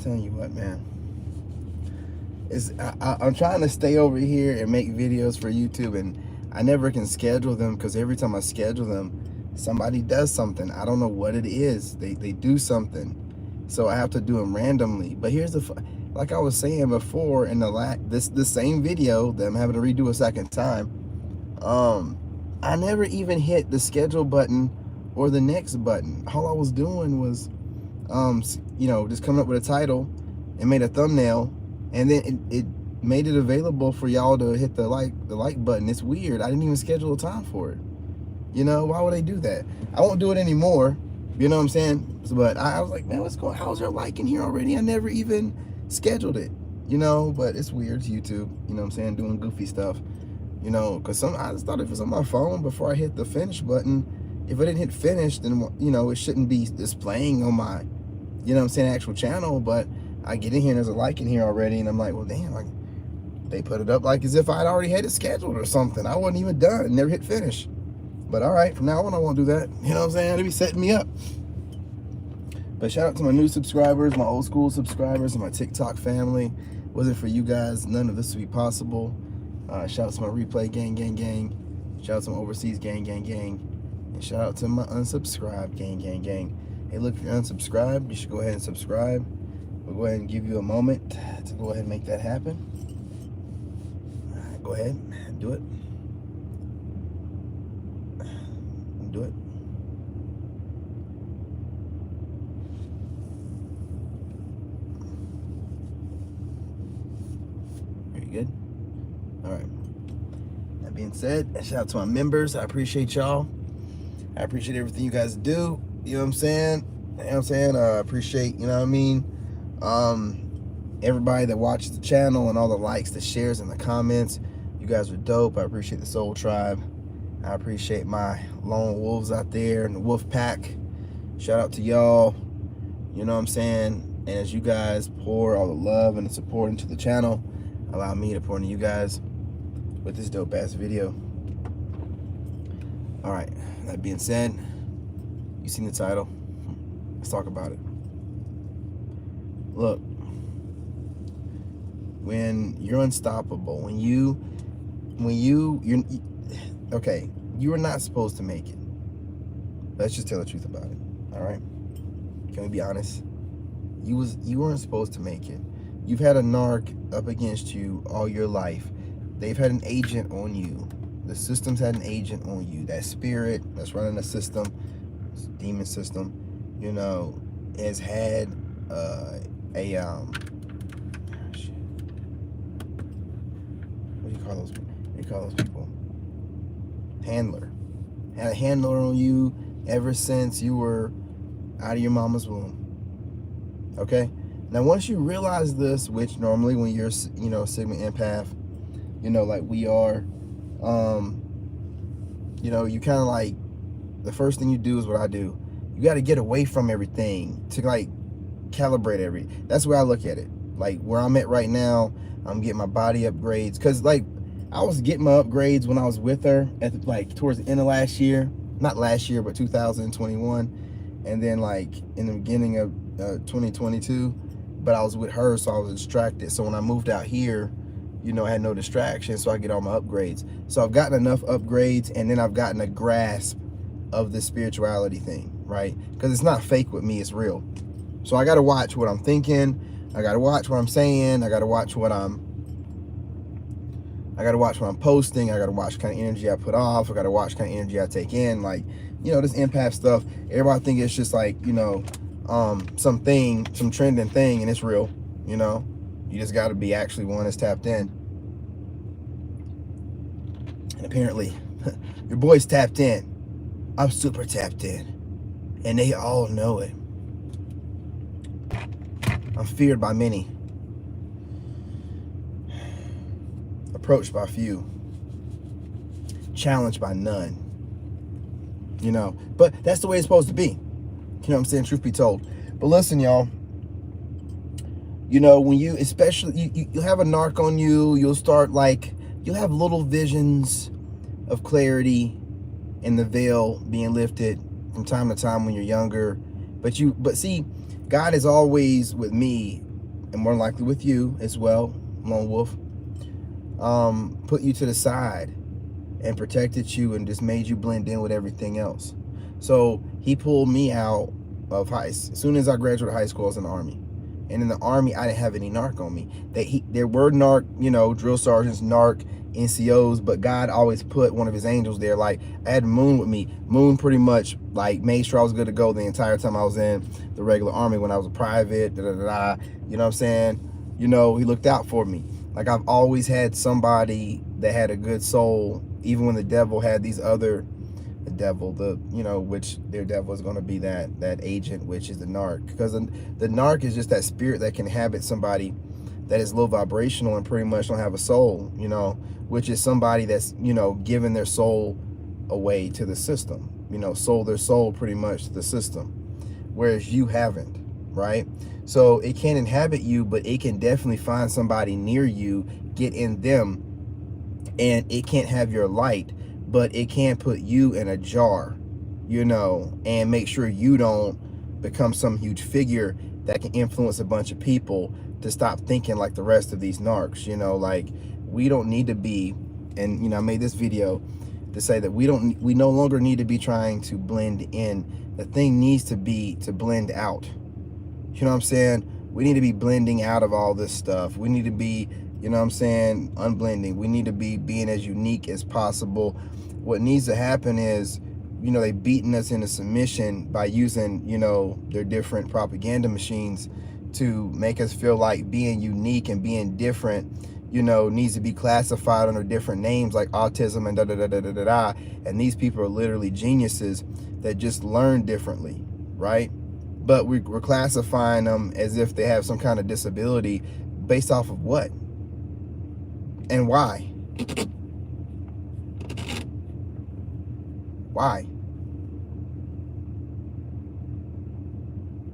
telling you what, man. I'm trying to stay over here and make videos for YouTube, and I never can schedule them because every time I schedule them, somebody does something. I don't know what it is. They do something, so I have to do them randomly. But here's like I was saying before in the same video that I'm having to redo a second time. I never even hit the schedule button or the next button. All I was doing was, just coming up with a title and made a thumbnail. And then it made it available for y'all to hit the like button. It's weird. I didn't even schedule a time for it. Why would they do that? I won't do it anymore. You know what I'm saying? But I was like, man, what's going on? How's there like in here already? I never even scheduled it. But it's weird. It's YouTube. You know what I'm saying? Doing goofy stuff. Because I just thought if it was on my phone before I hit the finish button, if I didn't hit finish, then, it shouldn't be displaying on my, actual channel. But I get in here and there's a like in here already, and I'm like, well, damn, like they put it up like as if I'd already had it scheduled or something. I wasn't even done, never hit finish. But all right, from now on, I won't do that. You know what I'm saying? They be setting me up. But shout out to my new subscribers, my old school subscribers, and my TikTok family. Wasn't for you guys, none of this would be possible. Shout out to my replay gang. Shout out to my overseas gang. And shout out to my unsubscribed gang. Hey, look, if you're unsubscribed, you should go ahead and subscribe. We'll go ahead and give you a moment to go ahead and make that happen. Go ahead and do it. Do it. Very good. All right. That being said, shout out to my members. I appreciate y'all. I appreciate everything you guys do. You know what I'm saying? I appreciate, everybody that watches the channel and all the likes, the shares, and the comments. You guys are dope. I appreciate the Soul Tribe. I appreciate my lone wolves out there and the wolf pack. Shout out to y'all. You know what I'm saying? And as you guys pour all the love and the support into the channel, allow me to pour into you guys with this dope ass video. All right, that being said, you seen the title. Let's talk about it. Look, when you're unstoppable, you're okay, you were not supposed to make it. Let's just tell the truth about it. All right, can we be honest? You weren't supposed to make it. You've had a narc up against you all your life. They've had an agent on you. The system's had an agent on you. That spirit that's running the system, demon system, has had what do you call those people? Handler. Had a handler on you ever since you were out of your mama's womb. Okay? Now, once you realize this, which normally when you're, Sigma Empath, like we are, you kind of like, the first thing you do is what I do. You got to get away from everything to like calibrate everything. That's where I look at it. Like where I'm at right now, I'm getting my body upgrades. Cause like I was getting my upgrades when I was with her at towards the end of last year, not last year, but 2021. And then like in the beginning of 2022, but I was with her, so I was distracted. So when I moved out here, I had no distraction, so I get all my upgrades. So I've gotten enough upgrades, and then I've gotten a grasp of the spirituality thing, right? Because it's not fake with me, it's real. So I got to watch what I'm thinking. I got to watch what I'm saying. I got to watch what I'm posting. I got to watch the kind of energy I put off. I got to watch the kind of energy I take in. Like, this empath stuff, everybody think it's just like, some trending thing, and it's real, You just got to be actually one that's tapped in. And apparently, your boy's tapped in. I'm super tapped in. And they all know it. I'm feared by many. Approached by few. Challenged by none. But that's the way it's supposed to be. You know what I'm saying? Truth be told. But listen, y'all. When you, especially, you have a narc on you, you'll start you'll have little visions of clarity and the veil being lifted from time to time when you're younger. But see, God is always with me and more than likely with you as well, Lone Wolf, put you to the side and protected you and just made you blend in with everything else. So he pulled me out of as soon as I graduated high school, I was in the Army. And in the Army, I didn't have any narc on me. There were narc, drill sergeants, narc, NCOs, but God always put one of his angels there. Like, I had Moon with me. Moon pretty much like made sure I was good to go the entire time I was in the regular Army. When I was a private, you know what I'm saying? He looked out for me. Like, I've always had somebody that had a good soul, even when the devil had these other, which their devil is going to be that agent, which is the narc. Because the narc is just that spirit that can inhabit somebody that is low vibrational and pretty much don't have a soul, which is somebody that's, giving their soul away to the system, sold their soul pretty much to the system, whereas you haven't, right? So it can inhabit you, but it can definitely find somebody near you, get in them, and it can't have your light, but it can put you in a jar, and make sure you don't become some huge figure that can influence a bunch of people to stop thinking like the rest of these narcs. Like, we don't need to be, and I made this video to say that we no longer need to be trying to blend in. The thing needs to be to blend out. You know what I'm saying? We need to be blending out of all this stuff. We need to be, unblending. We need to be being as unique as possible. What needs to happen is, they beating us into submission by using, their different propaganda machines to make us feel like being unique and being different, needs to be classified under different names like autism and da-da-da-da-da-da. And these people are literally geniuses that just learn differently, right? But we're classifying them as if they have some kind of disability based off of what? And why? Why?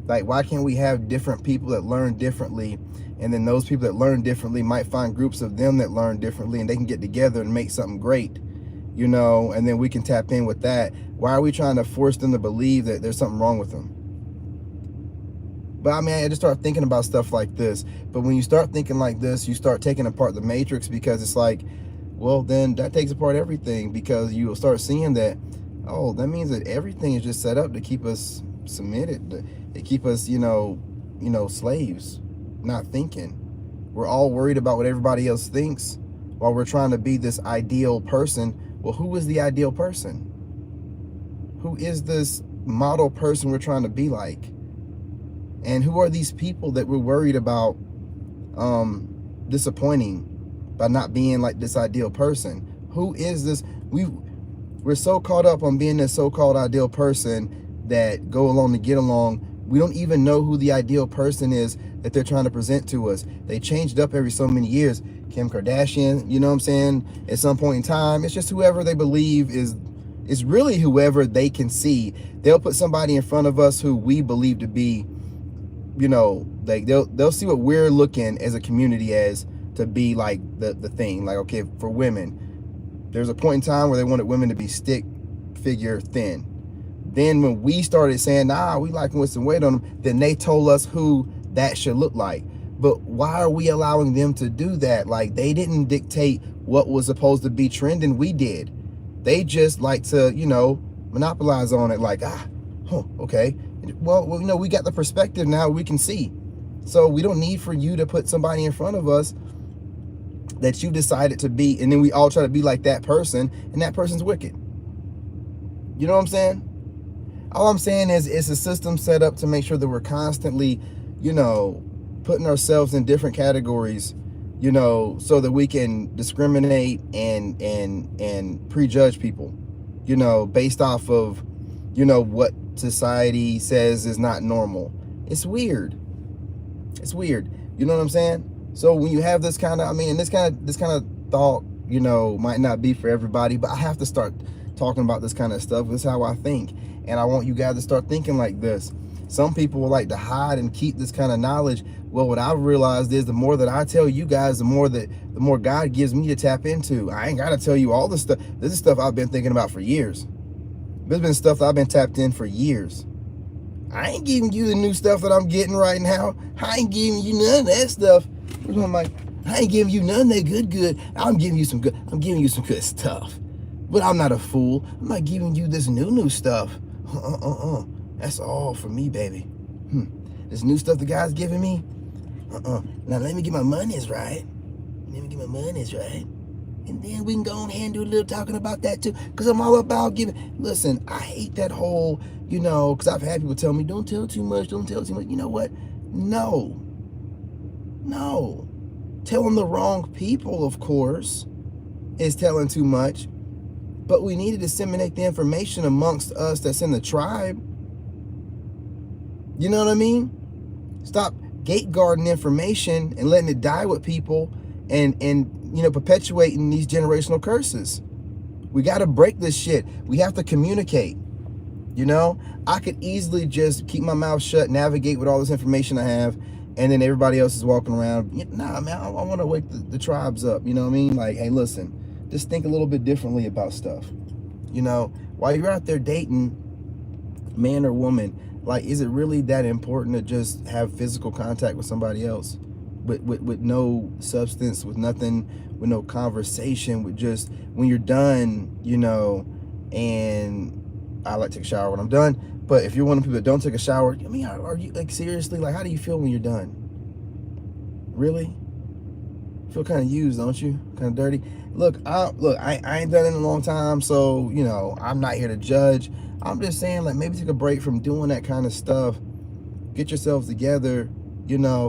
Like, why can't we have different people that learn differently, and then those people that learn differently might find groups of them that learn differently, and they can get together and make something great, and then we can tap in with that. Why are we trying to force them to believe that there's something wrong with them? But I mean, I just start thinking about stuff like this. But when you start thinking like this, you start taking apart the matrix, because it's like, well, then that takes apart everything, because you will start seeing that, oh, that means that everything is just set up to keep us submitted, to keep us, slaves, not thinking. We're all worried about what everybody else thinks while we're trying to be this ideal person. Well, who is the ideal person? Who is this model person we're trying to be like? And who are these people that we're worried about disappointing by not being like this ideal person? Who is this? We're so caught up on being this so-called ideal person that go along to get along. We don't even know who the ideal person is that they're trying to present to us. They changed up every so many years. Kim Kardashian, you know what I'm saying? At some point in time, it's just whoever they believe is really whoever they can see. They'll put somebody in front of us who we believe to be, like they'll see what we're looking as a community as to be like the thing. Like, okay, for women, there's a point in time where they wanted women to be stick figure thin. Then when we started saying, nah, we like them with some weight on them, then they told us who that should look like. But why are we allowing them to do that? Like, they didn't dictate what was supposed to be trending. We did. They just like to, monopolize on it. Like, okay. Well, we got the perspective now. We can see. So we don't need for you to put somebody in front of us that you decided to be, and then we all try to be like that person, and that person's wicked. You know what I'm saying? All I'm saying is it's a system set up to make sure that we're constantly, putting ourselves in different categories, so that we can discriminate and prejudge people, based off of, what society says is not normal. It's weird. It's weird. You know what I'm saying? So when you have this kind of, this kind of thought, might not be for everybody, but I have to start talking about this kind of stuff. This is how I think. And I want you guys to start thinking like this. Some people will like to hide and keep this kind of knowledge. Well, what I've realized is the more that I tell you guys, the more God gives me to tap into. I ain't got to tell you all this stuff. This is stuff I've been thinking about for years. There's been stuff that I've been tapped in for years. I ain't giving you the new stuff that I'm getting right now. I ain't giving you none of that stuff. I'm like, I ain't giving you none of that good. I'm giving you some good stuff. But I'm not a fool. I'm not giving you this new stuff. That's all for me, baby. This new stuff the guy's giving me. Now let me get my monies right. And then we can go on and do a little talking about that too. Because I'm all about giving. Listen, I hate that whole, because I've had people tell me, don't tell too much. You know what? No. Telling the wrong people, of course, is telling too much. But we need to disseminate the information amongst us that's in the tribe. You know what I mean? Stop gateguarding information and letting it die with people and perpetuating these generational curses. We got to break this shit. We have to communicate. I could easily just keep my mouth shut, navigate with all this information I have, and then everybody else is walking around. Nah, man, I want to wake the tribes up. You know what I mean? Like, hey, listen, just think a little bit differently about stuff. While you're out there dating, man or woman, like, is it really that important to just have physical contact with somebody else? With no substance, with nothing, with no conversation, with just when you're done, and I like to take a shower when I'm done. But if you're one of the people that don't take a shower, I mean, are you, like, seriously, like, how do you feel when you're done? Really? Feel kind of used, don't you? Kind of dirty. Look, I ain't done it in a long time, so I'm not here to judge. I'm just saying, like, maybe take a break from doing that kind of stuff. Get yourselves together,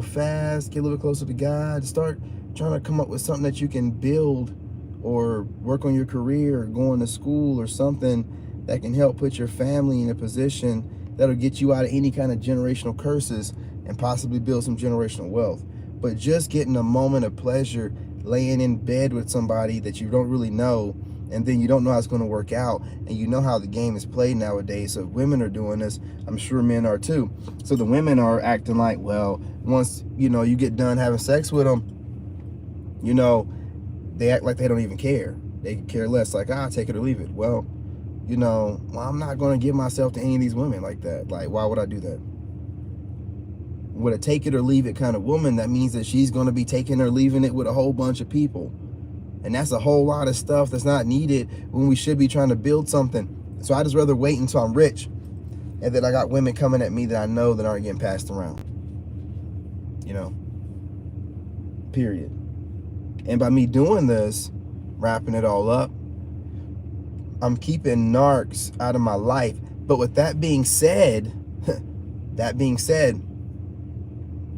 fast, get a little bit closer to God, start trying to come up with something that you can build or work on your career or going to school or something that can help put your family in a position that'll get you out of any kind of generational curses and possibly build some generational wealth. But just getting a moment of pleasure laying in bed with somebody that you don't really know, and then you don't know how it's going to work out, and you know how the game is played nowadays. So if women are doing this, I'm sure men are too. So the women are acting like, well, once you get done having sex with them, they act like they don't even care. They care less, like, take it or leave it. Well, I'm not going to give myself to any of these women like that. Like, why would I do that? With a take it or leave it kind of woman, that means that she's going to be taking or leaving it with a whole bunch of people. And that's a whole lot of stuff that's not needed when we should be trying to build something. So I just rather wait until I'm rich and that I got women coming at me that I know that aren't getting passed around. Period. And by me doing this, wrapping it all up, I'm keeping narcs out of my life. But with that being said,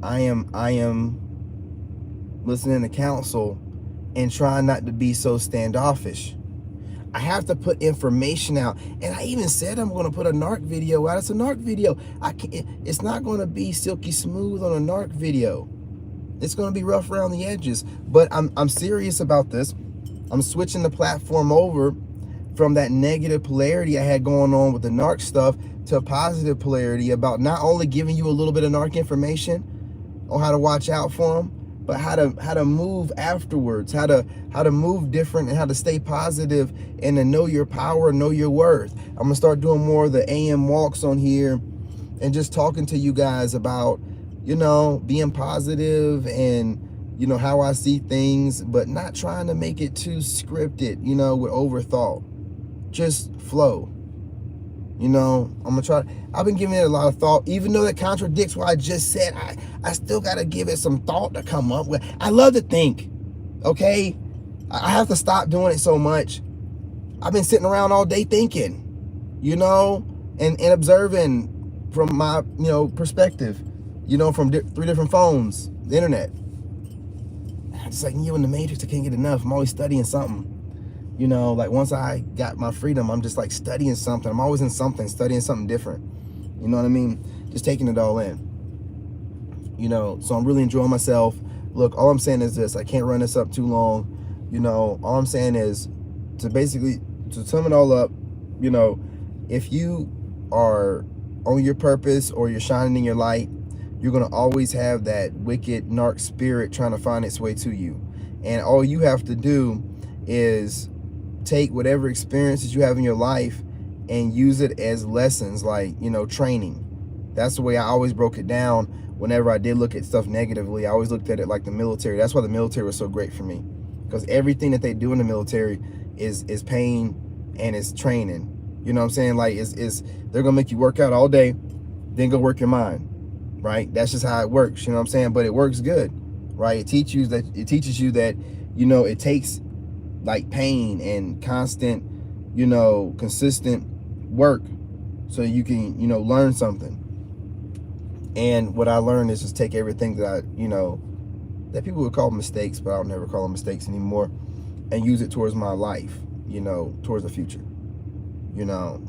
I am listening to counsel and trying not to be so standoffish. I have to put information out. And I even said I'm going to put a narc video out. It's a narc video. It's not going to be silky smooth on a narc video. It's going to be rough around the edges. But I'm serious about this. I'm switching the platform over from that negative polarity I had going on with the narc stuff to a positive polarity about not only giving you a little bit of narc information on how to watch out for them, but how to move afterwards, how to move different, and how to stay positive and to know your power, know your worth. I'm gonna start doing more of the AM walks on here and just talking to you guys about, being positive and, how I see things, but not trying to make it too scripted, with overthought. Just flow. I'm gonna try. I've been giving it a lot of thought, even though that contradicts what I just said. I still gotta give it some thought to come up with. I love to think, okay? I have to stop doing it so much. I've been sitting around all day thinking, and observing from my, perspective, from 3 different phones, the internet. It's like you in the Matrix, I can't get enough. I'm always studying something. Like once I got my freedom, I'm just like studying something. I'm always in something, studying something different. You know what I mean? Just taking it all in. So I'm really enjoying myself. Look, all I'm saying is this. I can't run this up too long. All I'm saying is to sum it all up, if you are on your purpose or you're shining in your light, you're going to always have that wicked narc spirit trying to find its way to you. And all you have to do is take whatever experiences you have in your life and use it as lessons, like, training. That's the way I always broke it down. Whenever I did look at stuff negatively, I always looked at it like the military. That's why the military was so great for me, because everything that they do in the military is pain and is training. You know what I'm saying? Like, is they're gonna make you work out all day, then go work your mind, right? That's just how it works. You know what I'm saying? But it works good, right? It teaches you that, you know, it takes like pain and constant, you know, consistent work so you can, you know, learn something. And what I learned is just take everything that I, you know, that people would call mistakes, but I'll never call them mistakes anymore, and use it towards my life, you know, towards the future, you know.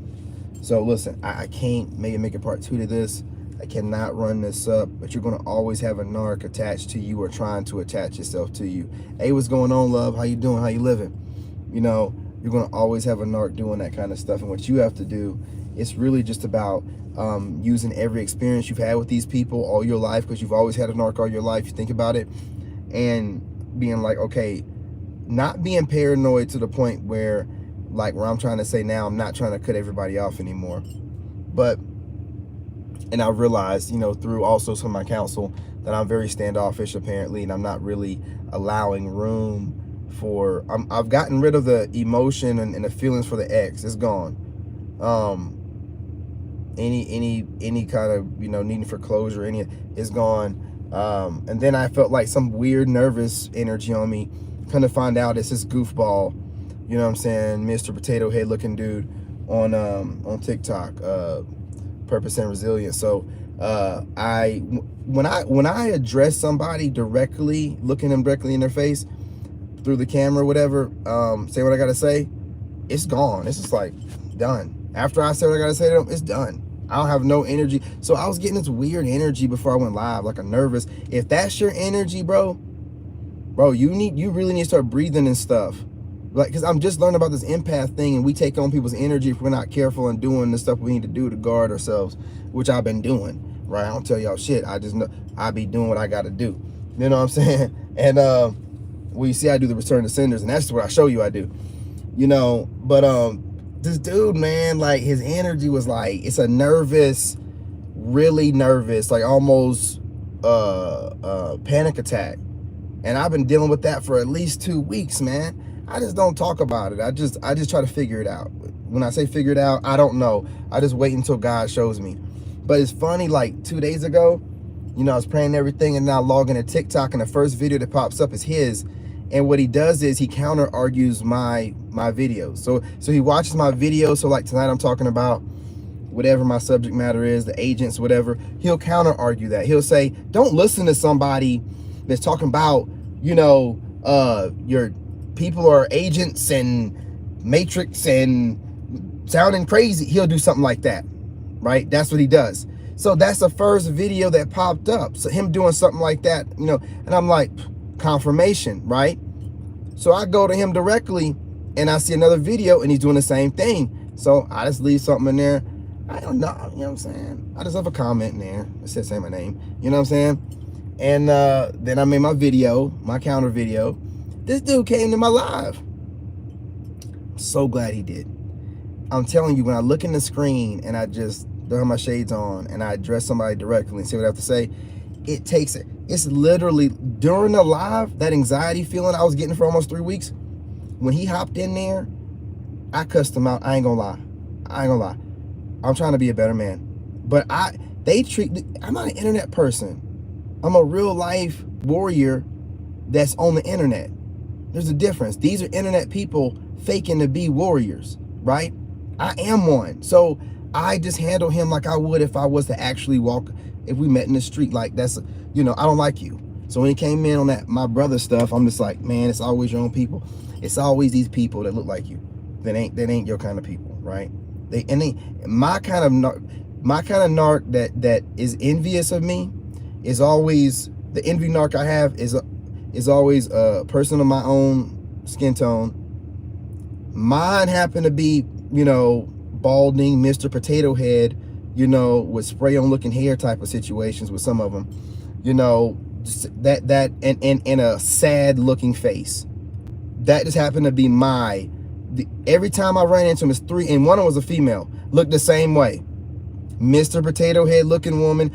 So listen, I can't maybe make a part 2 to this. I cannot run this up, but you're going to always have a narc attached to you or trying to attach itself to you. Hey, what's going on, love? How you doing? How you living? You know, you're going to always have a narc doing that kind of stuff. And what you have to do, it's really just about using every experience you've had with these people all your life, because you've always had a narc all your life. You think about it, and being like, okay, not being paranoid to the point where, like, where I'm trying to say now, I'm not trying to cut everybody off anymore. But, and I realized, you know, through also some of my counsel, that I'm very standoffish apparently, and I'm not really allowing room for, I've gotten rid of the emotion and the feelings for the ex. It's gone. Any kind of, you know, needing for closure, any is gone. And then I felt like some weird nervous energy on me. Kind of find out it's this goofball, you know what I'm saying, Mr. Potato Head looking dude on TikTok, Purpose and Resilience. So when I address somebody directly, looking them directly in their face through the camera, whatever, say what I gotta say, it's gone. It's just like done. After I say what I gotta say to them, it's done. I don't have no energy. So I was getting this weird energy before I went live, like a nervous. If that's your energy, bro, you really need to start breathing and stuff. Like, because I'm just learning about this empath thing, and we take on people's energy if we're not careful and doing the stuff we need to do to guard ourselves, which I've been doing, right? I don't tell y'all shit. I just know I be doing what I got to do. You know what I'm saying? And well, you see, I do the return to senders, and that's what I show you I do. You know, but this dude, man, like, his energy was like, it's a nervous, really nervous, like almost panic attack. And I've been dealing with that for at least 2 weeks, man. I just don't talk about it. I just try to figure it out. When I say figure it out, I don't know. I just wait until God shows me. But it's funny, like 2 days ago, you know, I was praying and everything, and now logging to TikTok, and the first video that pops up is his. And what he does is he counter argues my videos. So he watches my videos. So like tonight I'm talking about whatever my subject matter is, the agents, whatever. He'll counter argue that. He'll say, don't listen to somebody that's talking about, you know, your people are agents and matrix and sounding crazy. He'll do something like that, right? That's what he does. So that's the first video that popped up. So him doing something like that, you know, and I'm like, confirmation, right? So I go to him directly, and I see another video, and he's doing the same thing. So I just leave something in there. I don't know, you know what I'm saying? I just have a comment in there. It says say my name, you know what I'm saying? And then I made my video, my counter video. This dude came to my live. I'm so glad he did. I'm telling you, when I look in the screen and I just throw have my shades on and I address somebody directly and see what I have to say, it takes it. It's literally during the live, that anxiety feeling I was getting for almost 3 weeks. When he hopped in there, I cussed him out. I ain't gonna lie. I'm trying to be a better man. But I'm not an internet person. I'm a real life warrior that's on the internet. There's a difference. These are internet people faking to be warriors, right? I am one. So I just handle him like I would if I was to actually if we met in the street. Like, that's, you know, I don't like you. So when he came in on that my brother stuff, I'm just like, man, it's always your own people. It's always these people that look like you that ain't your kind of people, right? My kind of narc that is envious of me is always, the envy narc I have is always a person of my own skin tone. Mine happen to be, you know, balding, Mr. Potato Head, you know, with spray on looking hair type of situations with some of them, you know, that and a sad looking face. That just happened to be every time I ran into him, it's 3, and one of them was a female, looked the same way. Mr. Potato Head looking woman.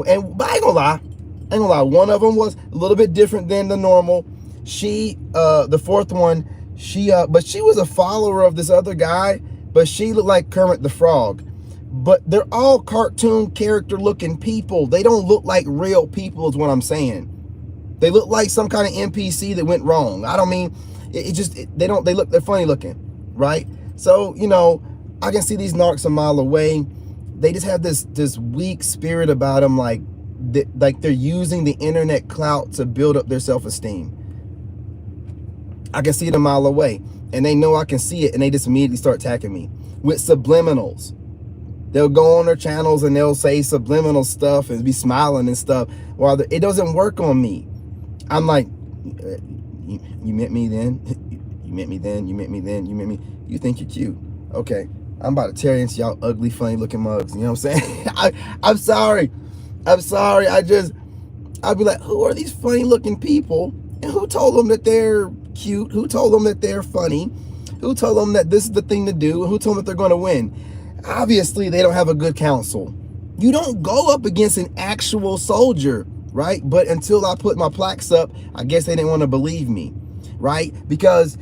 And but I ain't gonna lie, one of them was a little bit different than the normal. She, the fourth one, but she was a follower of this other guy, but she looked like Kermit the Frog. But they're all cartoon character looking people. They don't look like real people is what I'm saying. They look like some kind of NPC that went wrong. I don't mean, they're funny looking, right? So, you know, I can see these narcs a mile away. They just have this weak spirit about them, like they're using the internet clout to build up their self-esteem. I can see it a mile away, and they know I can see it, and they just immediately start attacking me with subliminals. They'll go on their channels and they'll say subliminal stuff and be smiling and stuff. While it doesn't work on me. I'm like, you met me then? You met me then? You met me then? You met me? You think you're cute? Okay, I'm about to tear into y'all ugly, funny looking mugs. You know what I'm saying? I'm sorry. I'd be like, who are these funny looking people? And who told them that they're cute? Who told them that they're funny? Who told them that this is the thing to do? Who told them that they're going to win? Obviously, they don't have a good counsel. You don't go up against an actual soldier, right? But until I put my plaques up, I guess they didn't want to believe me, right? Because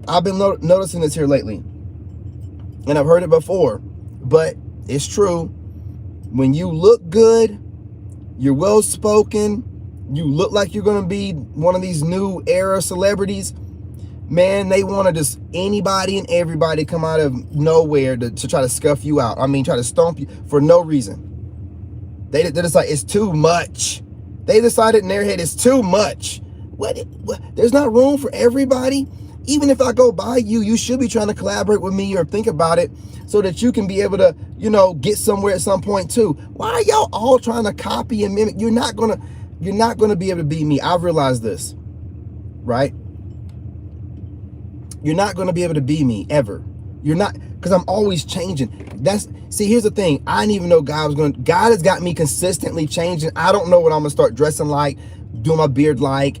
I've been noticing this here lately, and I've heard it before, but it's true. When you look good, you're well-spoken, you look like you're going to be one of these new era celebrities, man, they want to just anybody and everybody come out of nowhere to try to scuff you out. I mean, try to stomp you for no reason. They're just like, it's too much. They decided in their head it's too much. What? There's not room for everybody. Even if I go by you, you should be trying to collaborate with me or think about it so that you can be able to, you know, get somewhere at some point too. Why are y'all all trying to copy and mimic? You're not gonna be able to beat me. I've realized this, right? You're not going to be able to be me ever. You're not, because I'm always changing. See, here's the thing. I didn't even know God has got me consistently changing. I don't know what I'm going to start dressing like, doing my beard like,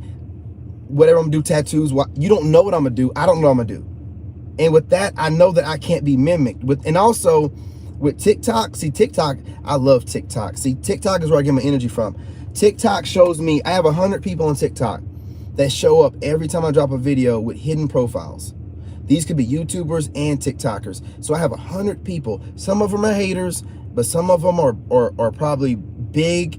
whatever I'm going to do, tattoos. You don't know what I'm going to do. I don't know what I'm going to do. And with that, I know that I can't be mimicked. And also with TikTok, see, TikTok, I love TikTok. See, TikTok is where I get my energy from. TikTok shows me, I have 100 people on TikTok that show up every time I drop a video with hidden profiles. These could be YouTubers and TikTokers. So I have 100 people. Some of them are haters, but some of them are probably big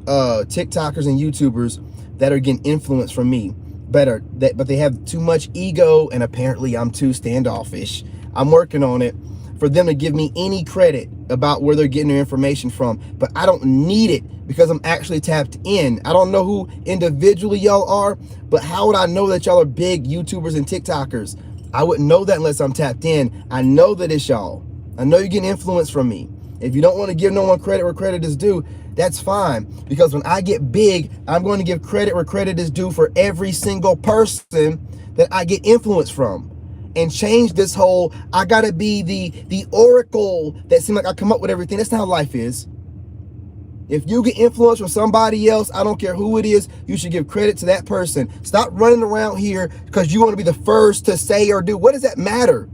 TikTokers and YouTubers that are getting influence from me. But they have too much ego, and apparently I'm too standoffish. I'm working on it for them to give me any credit about where they're getting their information from. But I don't need it because I'm actually tapped in. I don't know who individually y'all are, but how would I know that y'all are big YouTubers and TikTokers? I wouldn't know that unless I'm tapped in. I know that it's y'all. I know you're getting influence from me. If you don't want to give no one credit where credit is due, that's fine. Because when I get big, I'm going to give credit where credit is due for every single person that I get influence from. And change this whole, I gotta be the oracle that seems like I come up with everything. That's not how life is. If you get influence from somebody else, I don't care who it is, you should give credit to that person. Stop running around here because you want to be the first to say or do. What does that matter?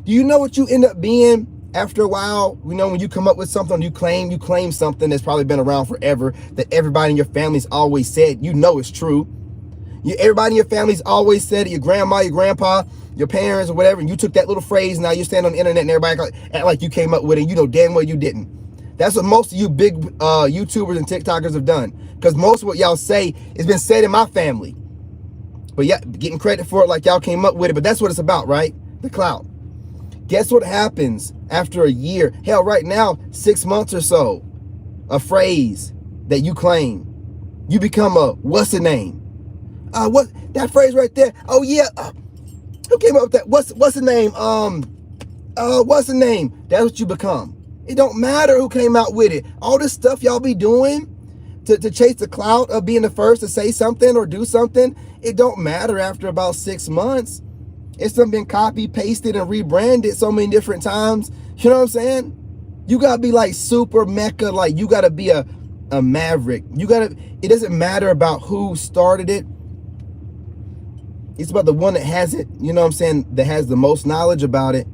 Do you know what you end up being after a while? You know, when you come up with something, you claim something that's probably been around forever, that everybody in your family's always said, you know it's true. Everybody in your family's always said it, your grandma, your grandpa, your parents or whatever, and you took that little phrase, now you stand on the internet and everybody act like you came up with it, you know damn well you didn't. That's what most of you big YouTubers and TikTokers have done, because most of what y'all say has been said in my family. But yeah, getting credit for it like y'all came up with it, but that's what it's about, right? The clout. Guess what happens after a year? Hell, right now, 6 months or so, a phrase that you claim, you become a, what's the name? What, that phrase right there? Oh yeah, who came up with that? What's the name? What's the name? That's what you become. It don't matter who came out with it. All this stuff y'all be doing to chase the clout of being the first to say something or do something, it don't matter after about 6 months. It's been copy, pasted, and rebranded so many different times. You know what I'm saying? You gotta be like super mecca, like you gotta be a maverick. It doesn't matter about who started it. It's about the one that has it, you know what I'm saying, that has the most knowledge about it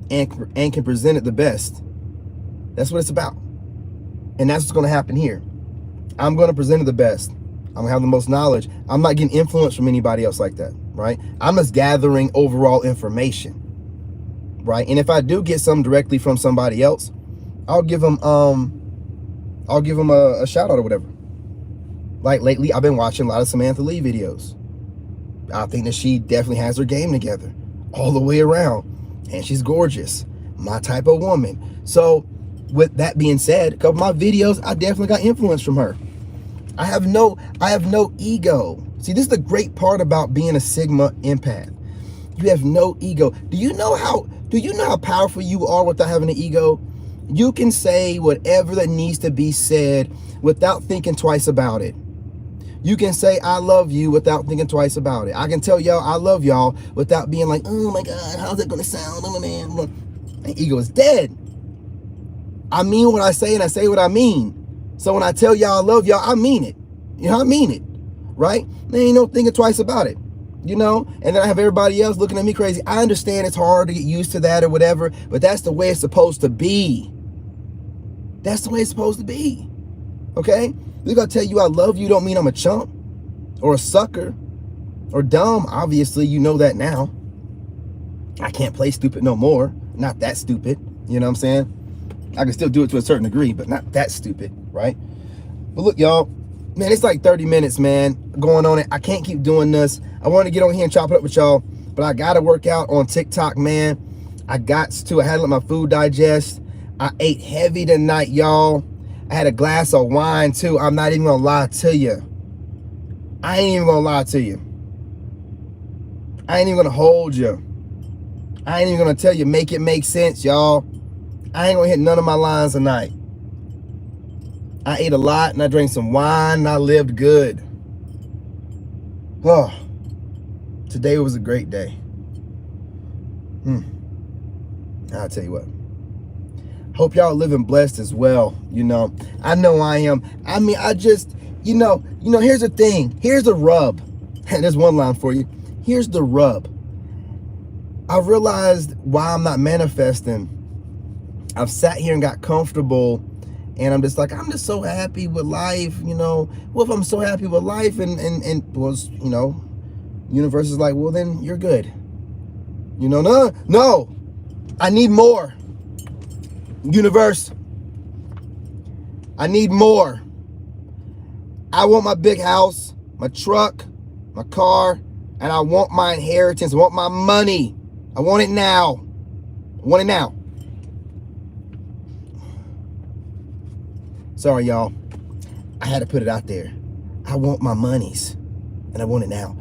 and can present it the best. That's what it's about. And that's what's going to happen here. I'm going to present it the best. I'm going to have the most knowledge. I'm not getting influence from anybody else like that, right? I'm just gathering overall information, right? And if I do get some directly from somebody else, I'll give them a shout out or whatever. Like lately, I've been watching a lot of Samantha Lee videos. I think that she definitely has her game together all the way around. And she's gorgeous. My type of woman. So with that being said, a couple of my videos, I definitely got influence from her. I have no ego. See, this is the great part about being a Sigma empath. You have no ego. Do you know how powerful you are without having an ego? You can say whatever that needs to be said without thinking twice about it. You can say, I love you without thinking twice about it. I can tell y'all I love y'all without being like, oh my God, how's that going to sound? Oh, man. My ego is dead. I mean what I say and I say what I mean. So when I tell y'all I love y'all, I mean it. You know, I mean it, right? There ain't no thinking twice about it, you know? And then I have everybody else looking at me crazy. I understand it's hard to get used to that or whatever, but that's the way it's supposed to be. That's the way it's supposed to be, okay? We're going to tell you I love you don't mean I'm a chump or a sucker or dumb. Obviously, you know that now. I can't play stupid no more. Not that stupid, you know what I'm saying? I can still do it to a certain degree, but not that stupid, right? But look, y'all, man, it's like 30 minutes, man, going on it. I can't keep doing this. I want to get on here and chop it up with y'all, but I got to work out on TikTok, man. I had to let my food digest. I ate heavy tonight, y'all. I had a glass of wine, too. I'm not even going to lie to you. I ain't even going to lie to you. I ain't even going to hold you. I ain't even going to tell you, make it make sense, y'all. I ain't gonna hit none of my lines tonight. I ate a lot and I drank some wine and I lived good. Oh, today was a great day. I'll tell you what. Hope y'all living blessed as well. You know, I know I am. I mean, I just, you know, here's the thing. Here's the rub. And there's one line for you. Here's the rub. I realized why I'm not manifesting. I've sat here and got comfortable and I'm just like, I'm just so happy with life, you know. Well, if I'm so happy with life and was, you know, universe is like, well, then you're good. You know, no, I need more. Universe, I need more. I want my big house, my truck, my car, and I want my inheritance. I want my money. I want it now. I want it now. Sorry, y'all. I had to put it out there. I want my monies, and I want it now.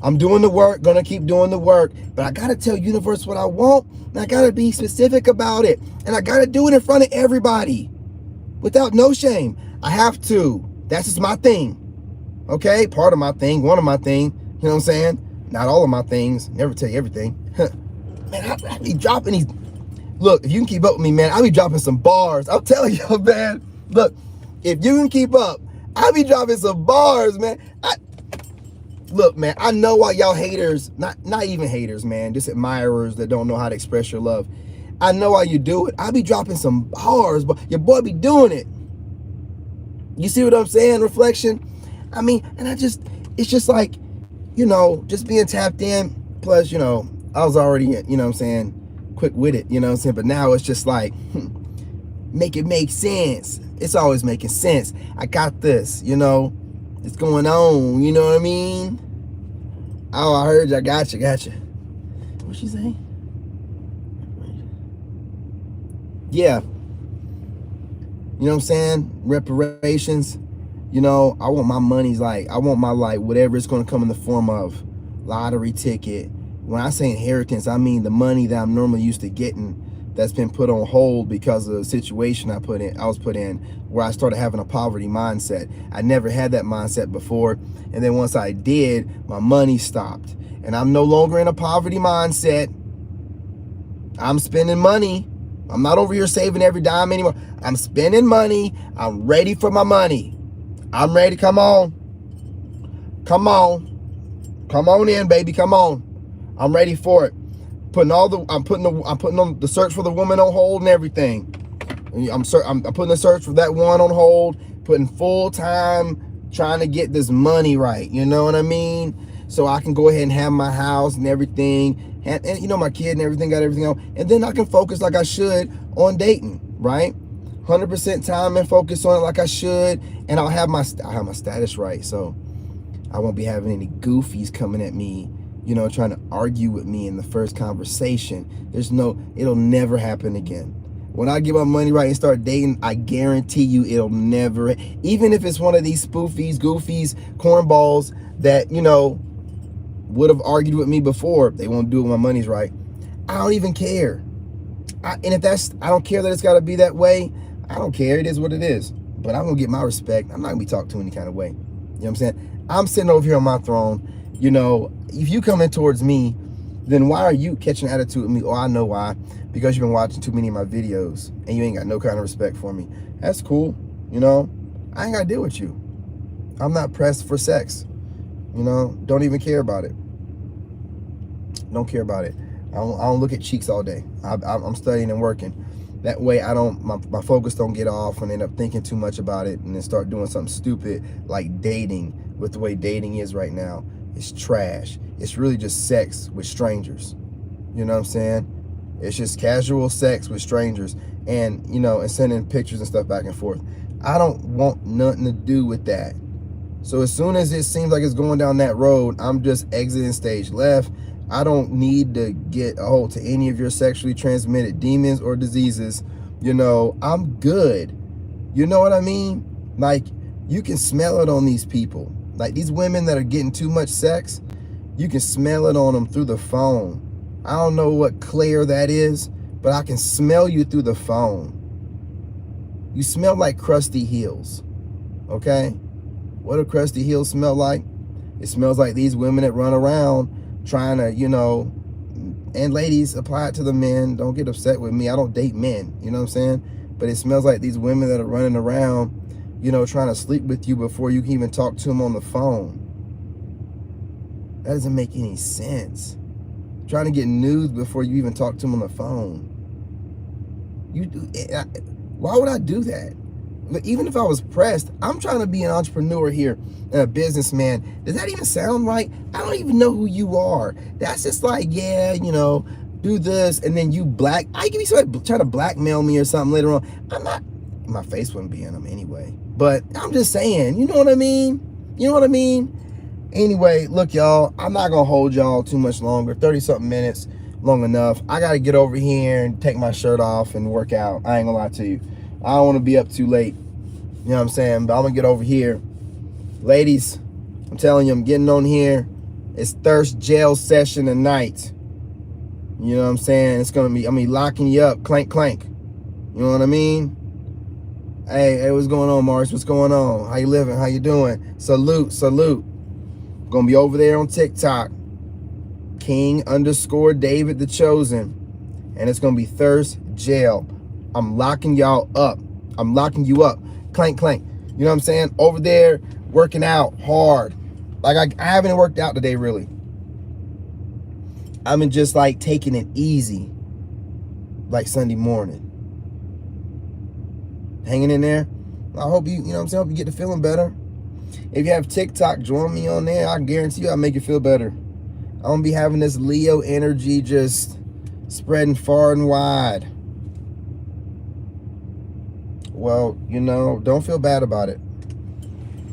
I'm doing the work, gonna keep doing the work, but I gotta tell universe what I want, and I gotta be specific about it, and I gotta do it in front of everybody, without no shame. I have to. That's just my thing. Okay, part of my thing, one of my thing. You know what I'm saying? Not all of my things. Never tell you everything. Man, I be dropping these. Look, if you can keep up with me, man, I'll be dropping some bars. I'm telling you, man. Look, if you can keep up, I'll be dropping some bars, man. Look, man, I know why y'all haters, not even haters, man, just admirers that don't know how to express your love. I know why you do it. I'll be dropping some bars, but your boy be doing it. You see what I'm saying? Reflection. I mean, and it's just like, you know, just being tapped in. Plus, you know, I was already, you know what I'm saying, quick with it, you know what I'm saying? But now it's just like, make it make sense. It's always making sense. I got this, you know, it's going on, you know what I mean? Oh, I heard you, I got you. What'd she say? Yeah. You know what I'm saying? Reparations. You know, I want my money's like, I want my, like, whatever it's going to come in the form of. Lottery ticket. When I say inheritance, I mean the money that I'm normally used to getting that's been put on hold because of the situation I was put in, where I started having a poverty mindset. I never had that mindset before. And then once I did, my money stopped. And I'm no longer in a poverty mindset. I'm spending money. I'm not over here saving every dime anymore. I'm spending money. I'm ready for my money. I'm ready. Come on. Come on in, baby. Come on. I'm ready for it. I'm putting on the search for the woman on hold and everything. I'm putting the search for that one on hold, putting full time trying to get this money right. You know what I mean? So I can go ahead and have my house and everything, and you know, my kid and everything, got everything on, and then I can focus like I should on dating, right? 100% time and focus on it like I should, and I'll have my status right, so I won't be having any goofies coming at me, you know, trying to argue with me in the first conversation. It'll never happen again. When I get my money right and start dating, I guarantee you it'll never, even if it's one of these spoofies, goofies, cornballs that, you know, would have argued with me before, they won't do it when my money's right. I don't even care. I don't care that it's got to be that way. I don't care. It is what it is. But I'm going to get my respect. I'm not going to be talked to any kind of way. You know what I'm saying? I'm sitting over here on my throne. You know, if you come in towards me, then why are you catching attitude with me? Oh, I know why. Because you've been watching too many of my videos and you ain't got no kind of respect for me. That's cool. You know, I ain't got to deal with you. I'm not pressed for sex. You know, don't even care about it. Don't care about it. I don't look at cheeks all day. I'm studying and working. That way my focus don't get off and end up thinking too much about it and then start doing something stupid like dating. With the way dating is right now, it's trash. It's really just sex with strangers. You know what I'm saying? It's just casual sex with strangers and, you know, and sending pictures and stuff back and forth. I don't want nothing to do with that. So as soon as it seems like it's going down that road, I'm just exiting stage left. I don't need to get a hold to any of your sexually transmitted demons or diseases. You know, I'm good. You know what I mean? Like, you can smell it on these people. Like, these women that are getting too much sex, you can smell it on them through the phone. I don't know what Claire that is, but I can smell you through the phone. You smell like crusty heels, okay? What do crusty heels smell like? It smells like these women that run around trying to, you know, and ladies, apply it to the men. Don't get upset with me. I don't date men, you know what I'm saying? But it smells like these women that are running around, you know, trying to sleep with you before you can even talk to them on the phone. That doesn't make any sense. Trying to get nudes before you even talk to them on the phone. Why would I do that? But even if I was pressed, I'm trying to be an entrepreneur here and a businessman. Does that even sound right? I don't even know who you are. That's just like, yeah, you know, do this, and then you I could be somebody trying to blackmail me or something later on. I'm not, my face wouldn't be in them anyway. But I'm just saying, you know what I mean? You know what I mean? Anyway, look, y'all, I'm not going to hold y'all too much longer. 30-something minutes, long enough. I got to get over here and take my shirt off and work out. I ain't going to lie to you. I don't want to be up too late. You know what I'm saying? But I'm going to get over here. Ladies, I'm telling you, I'm getting on here. It's thirst jail session tonight. You know what I'm saying? It's going to be, I'm going to be locking you up. Clank, clank. You know what I mean? Hey, what's going on, Mars? What's going on? How you living? How you doing? Salute, salute. Gonna be over there on TikTok. King_DavidTheChosen. And it's gonna be thirst jail. I'm locking y'all up. I'm locking you up. Clank, clank. You know what I'm saying? Over there, working out hard. Like I haven't worked out today, really. I've been just like taking it easy. Like Sunday morning. Hanging in there. I hope you know what I'm saying? I hope you get to feeling better. If you have TikTok, join me on there. I guarantee you I'll make you feel better. I'm going to be having this Leo energy just spreading far and wide. Well, you know, don't feel bad about it.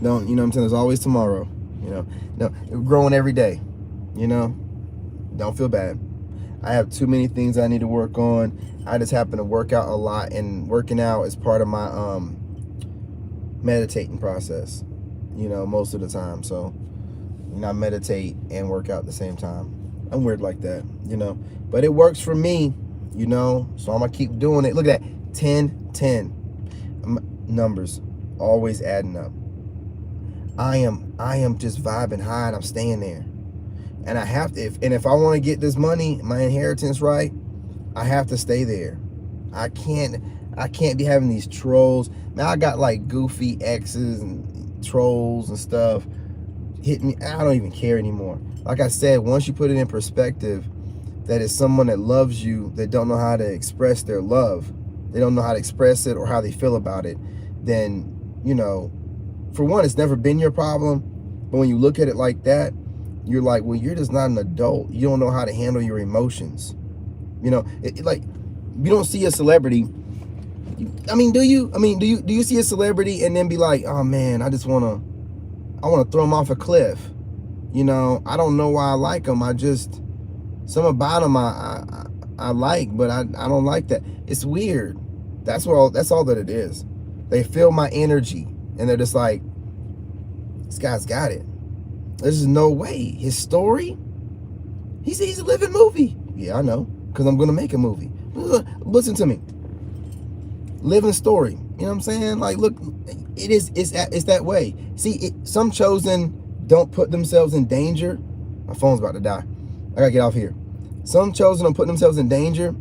Don't, you know what I'm saying? There's always tomorrow. You know, no, we're growing every day. You know, don't feel bad. I have too many things I need to work on. I just happen to work out a lot, and working out is part of my meditating process, you know, most of the time. So, you know, I meditate and work out at the same time. I'm weird like that, you know, but it works for me, you know, so I'm gonna keep doing it. Look at that, 10, 10 numbers, always adding up. I am just vibing high, and I'm staying there. And I have to, if I want to get this money, my inheritance right, I have to stay there. I can't be having these trolls. Now I got like goofy exes and trolls and stuff hit me. I don't even care anymore. Like I said, once you put it in perspective, that is someone that loves you, that don't know how to express their love. they don't know how to express it or how they feel about it, then, you know, for one, it's never been your problem. But when you look at it like that, you're like, well, you're just not an adult. You don't know how to handle your emotions. You know, like, you don't see a celebrity. I mean, do you? I mean, do you see a celebrity and then be like, oh man, I want to throw him off a cliff. You know, I don't know why I like him. Some about him I like, but I don't like that. It's weird. That's all that it is. They feel my energy and they're just like, this guy's got it. There's no way. His story, he's a living movie. Yeah, I know, because I'm going to make a movie. Listen to me. Living story. You know what I'm saying? Like, look, it's that way. See, some chosen don't put themselves in danger. My phone's about to die. I gotta get off here. Some chosen don't put themselves in danger.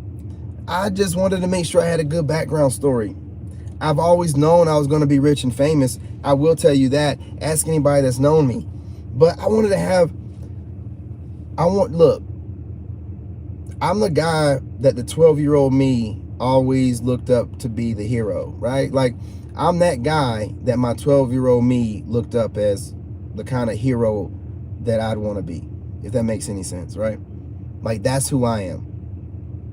I just wanted to make sure I had a good background story. I've always known I was going to be rich and famous. I will tell you that. Ask anybody that's known me. But I wanted to have, look, I'm the guy that the 12-year-old me always looked up to be the hero, right? Like, I'm that guy that my 12-year-old me looked up as the kind of hero that I'd want to be, if that makes any sense, right? Like, that's who I am.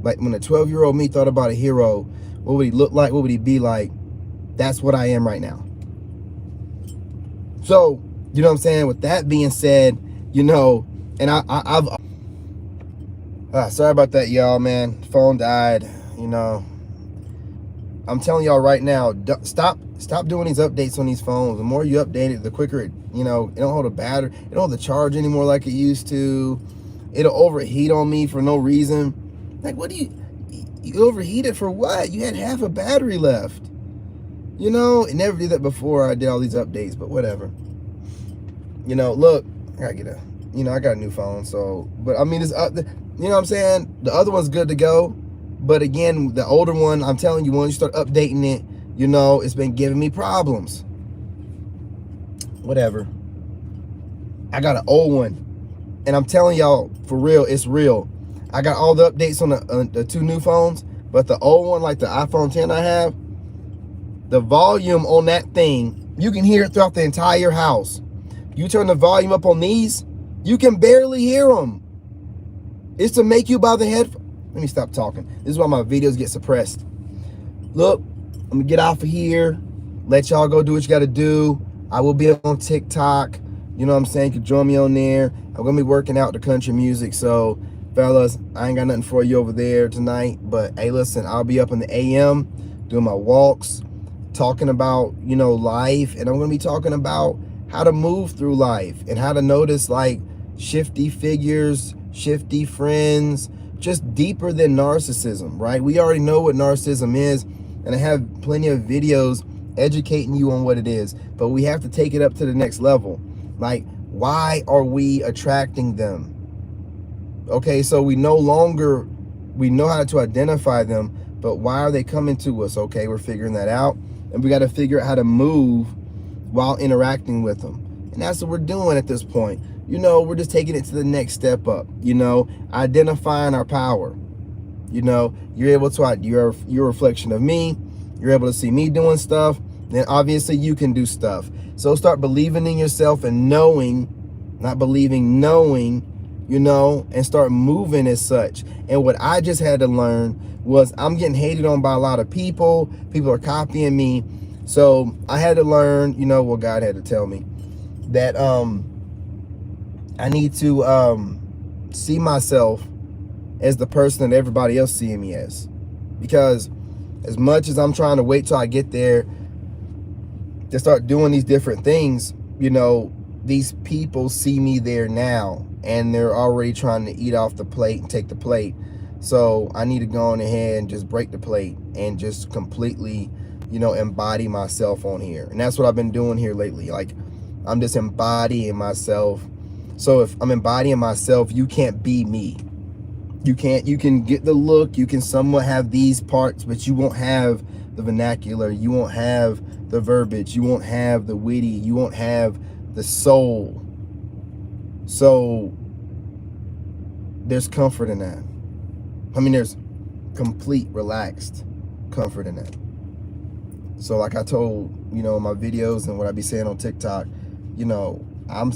Like, when a 12-year-old me thought about a hero, what would he look like? What would he be like? That's what I am right now. So, you know what I'm saying? With that being said, you know, and I've sorry about that, y'all, man. Phone died, you know. I'm telling y'all right now, stop doing these updates on these phones. The more you update it, the quicker it, you know, it don't hold a battery. It don't hold the charge anymore like it used to. It'll overheat on me for no reason. Like, what do you overheat it for what? You had half a battery left. You know, it never did that before I did all these updates, but whatever. You know, look, I got a new phone, so, but I mean, it's you know what I'm saying? The other one's good to go. But again, the older one, I'm telling you, when you start updating it, you know, it's been giving me problems. Whatever. I got an old one. And I'm telling y'all, for real, it's real. I got all the updates on the two new phones, but the old one, like the iPhone 10 I have, the volume on that thing, you can hear it throughout the entire house. You turn the volume up on these, you can barely hear them. It's to make you by the head. Let me stop talking. This is why my videos get suppressed. Look, I'm gonna get off of here. Let y'all go do what you gotta do. I will be on TikTok. You know what I'm saying? You can join me on there. I'm gonna be working out the country music. So, fellas, I ain't got nothing for you over there tonight. But hey, listen, I'll be up in the AM doing my walks, talking about, you know, life. And I'm gonna be talking about how to move through life and how to notice like shifty figures, shifty friends, just deeper than narcissism, right? We already know what narcissism is, and I have plenty of videos educating you on what it is, but we have to take it up to the next level. Like, why are we attracting them? Okay, so we know how to identify them, but why are they coming to us? Okay, we're figuring that out, and we got to figure out how to move while interacting with them. And that's what we're doing at this point. You know, we're just taking it to the next step up, you know, identifying our power. You know, you're able to, you're a reflection of me. You're able to see me doing stuff. Then obviously you can do stuff. So start believing in yourself and knowing, not believing, knowing, you know, and start moving as such. And what I just had to learn was I'm getting hated on by a lot of people. People are copying me. So I had to learn, you know, what God had to tell me, that I need to see myself as the person that everybody else seeing me as. Because as much as I'm trying to wait till I get there to start doing these different things, you know, these people see me there now and they're already trying to eat off the plate and take the plate. So I need to go on ahead and just break the plate and just completely, you know, embody myself on here. And that's what I've been doing here lately. Like, I'm just embodying myself. So if I'm embodying myself, you can't be me. You can get the look, you can somewhat have these parts, but you won't have the vernacular, you won't have the verbiage, you won't have the witty, you won't have the soul. So there's comfort in that. I mean, there's complete relaxed comfort in that. So like I told, you know, in my videos and what I be saying on TikTok, you know, I'm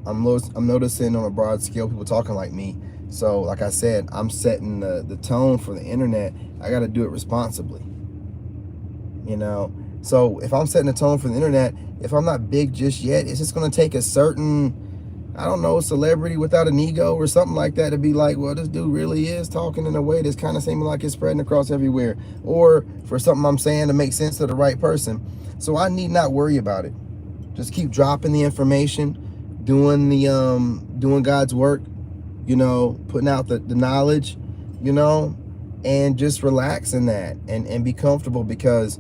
noticing on a broad scale people talking like me. So like I said, I'm setting the tone for the internet. I got to do it responsibly, you know. So if I'm setting the tone for the internet, if I'm not big just yet, it's just going to take a certain, I don't know, celebrity without an ego or something like that to be like, well, this dude really is talking in a way that's kind of seeming like it's spreading across everywhere, or for something I'm saying to make sense to the right person. So I need not worry about it. Just keep dropping the information, doing God's work, you know, putting out the knowledge, you know, and just relax in that and be comfortable, because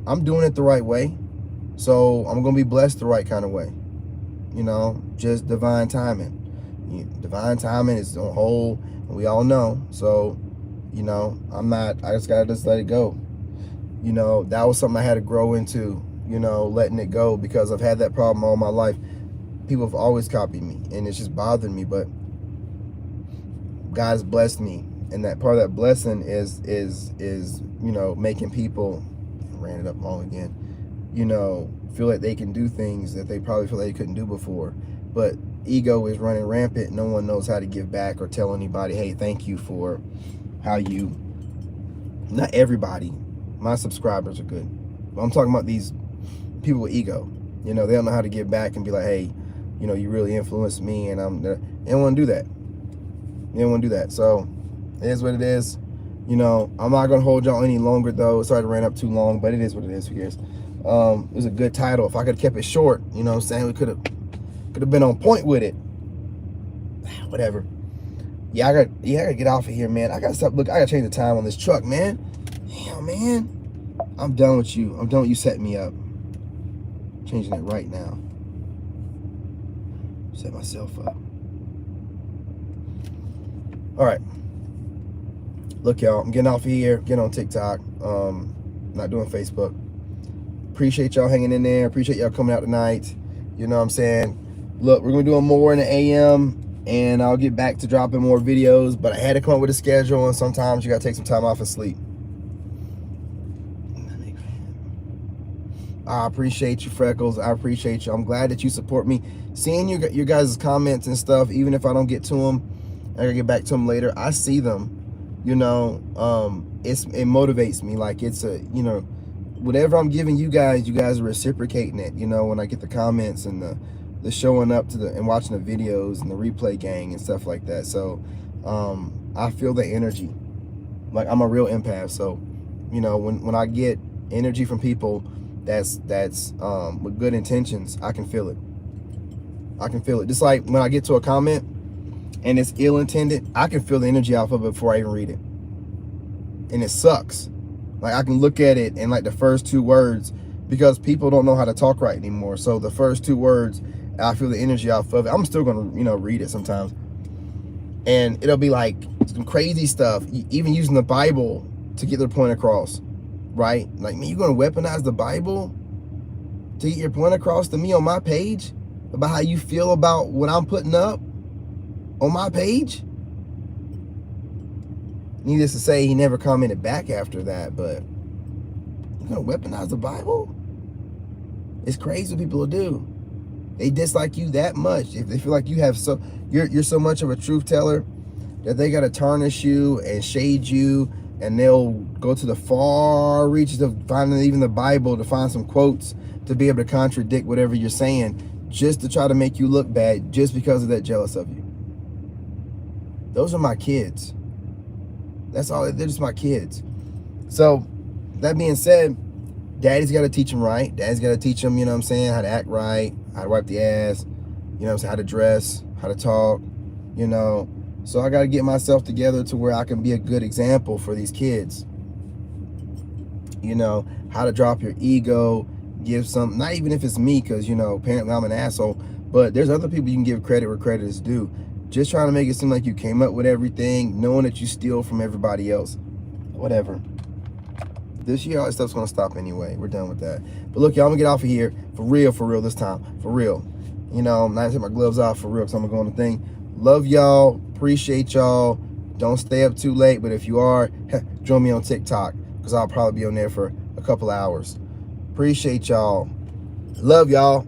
I'm doing it the right way. So I'm going to be blessed the right kind of way. You know, just divine timing. Divine timing is on hold, and we all know. So, you know, I just got to just let it go. You know, that was something I had to grow into, you know, letting it go, because I've had that problem all my life. People have always copied me, and it's just bothered me, but God's blessed me. And that part of that blessing is, you know, making people, ran it up wrong again, you know, feel like they can do things that they probably feel like they couldn't do before. But ego is running rampant. No one knows how to give back or tell anybody, hey, thank you for how you, not everybody, my subscribers are good, but I'm talking about these people with ego. You know, they don't know how to give back and be like, hey, you know, you really influenced me, and they don't want to do that. They don't want to do that. So it is what it is. You know, I'm not going to hold y'all any longer, though. Sorry to ran up too long, but it is what it is. Who cares? It was a good title. If I could have kept it short, you know what I'm saying, we could have been on point with it. Whatever. Yeah, I gotta get off of here, man. I gotta stop. Look, I gotta change the time on this truck, man. Damn, man. I'm done with you. I'm done with you setting me up. Changing it right now. Set myself up. All right. Look, y'all, I'm getting off of here. Getting on TikTok. Not doing Facebook. Appreciate y'all hanging in there. Appreciate y'all coming out tonight. You know what I'm saying? Look, we're going to do more in the AM, and I'll get back to dropping more videos, but I had to come up with a schedule, and sometimes you got to take some time off and sleep. I appreciate you, Freckles. I appreciate you. I'm glad that you support me. Seeing your guys' comments and stuff, even if I don't get to them, I gotta get back to them later. I see them. You know, it motivates me. Like, it's a, you know, whatever I'm giving you guys are reciprocating it. You know, when I get the comments and the showing up to and watching the videos and the replay gang and stuff like that. So I feel the energy. Like, I'm a real empath. So, you know, when I get energy from people that's with good intentions, I can feel it. I can feel it. Just like when I get to a comment and it's ill-intended, I can feel the energy off of it before I even read it. And it sucks. Like, I can look at it and like the first two words, because people don't know how to talk right anymore. So the first two words, I feel the energy off of it. I'm still going to, you know, read it sometimes. And it'll be like some crazy stuff, even using the Bible to get their point across, right? Like, man, you're going to weaponize the Bible to get your point across to me on my page about how you feel about what I'm putting up on my page? Needless to say, he never commented back after that, but you're going to weaponize the Bible? It's crazy what people will do. They dislike you that much. If they feel like you have you're so much of a truth teller that they got to tarnish you and shade you, and they'll go to the far reaches of finding even the Bible to find some quotes to be able to contradict whatever you're saying, just to try to make you look bad, just because of that jealous of you. Those are my kids. That's all. They're just my kids. So that being said, daddy's got to teach them right. Daddy's got to teach them, you know what I'm saying, how to act right, how to wipe the ass, you know what I'm saying, how to dress, how to talk, you know. So I got to get myself together to where I can be a good example for these kids. You know, how to drop your ego, give some, not even if it's me, because, you know, apparently I'm an asshole, but there's other people you can give credit where credit is due. Just trying to make it seem like you came up with everything, knowing that you steal from everybody else. Whatever. This year, all that stuff's going to stop anyway. We're done with that. But look, y'all, I'm going to get off of here. For real this time. For real. You know, I'm not going to take my gloves off for real, because I'm going to go on the thing. Love y'all. Appreciate y'all. Don't stay up too late, but if you are, join me on TikTok, because I'll probably be on there for a couple hours. Appreciate y'all. Love y'all.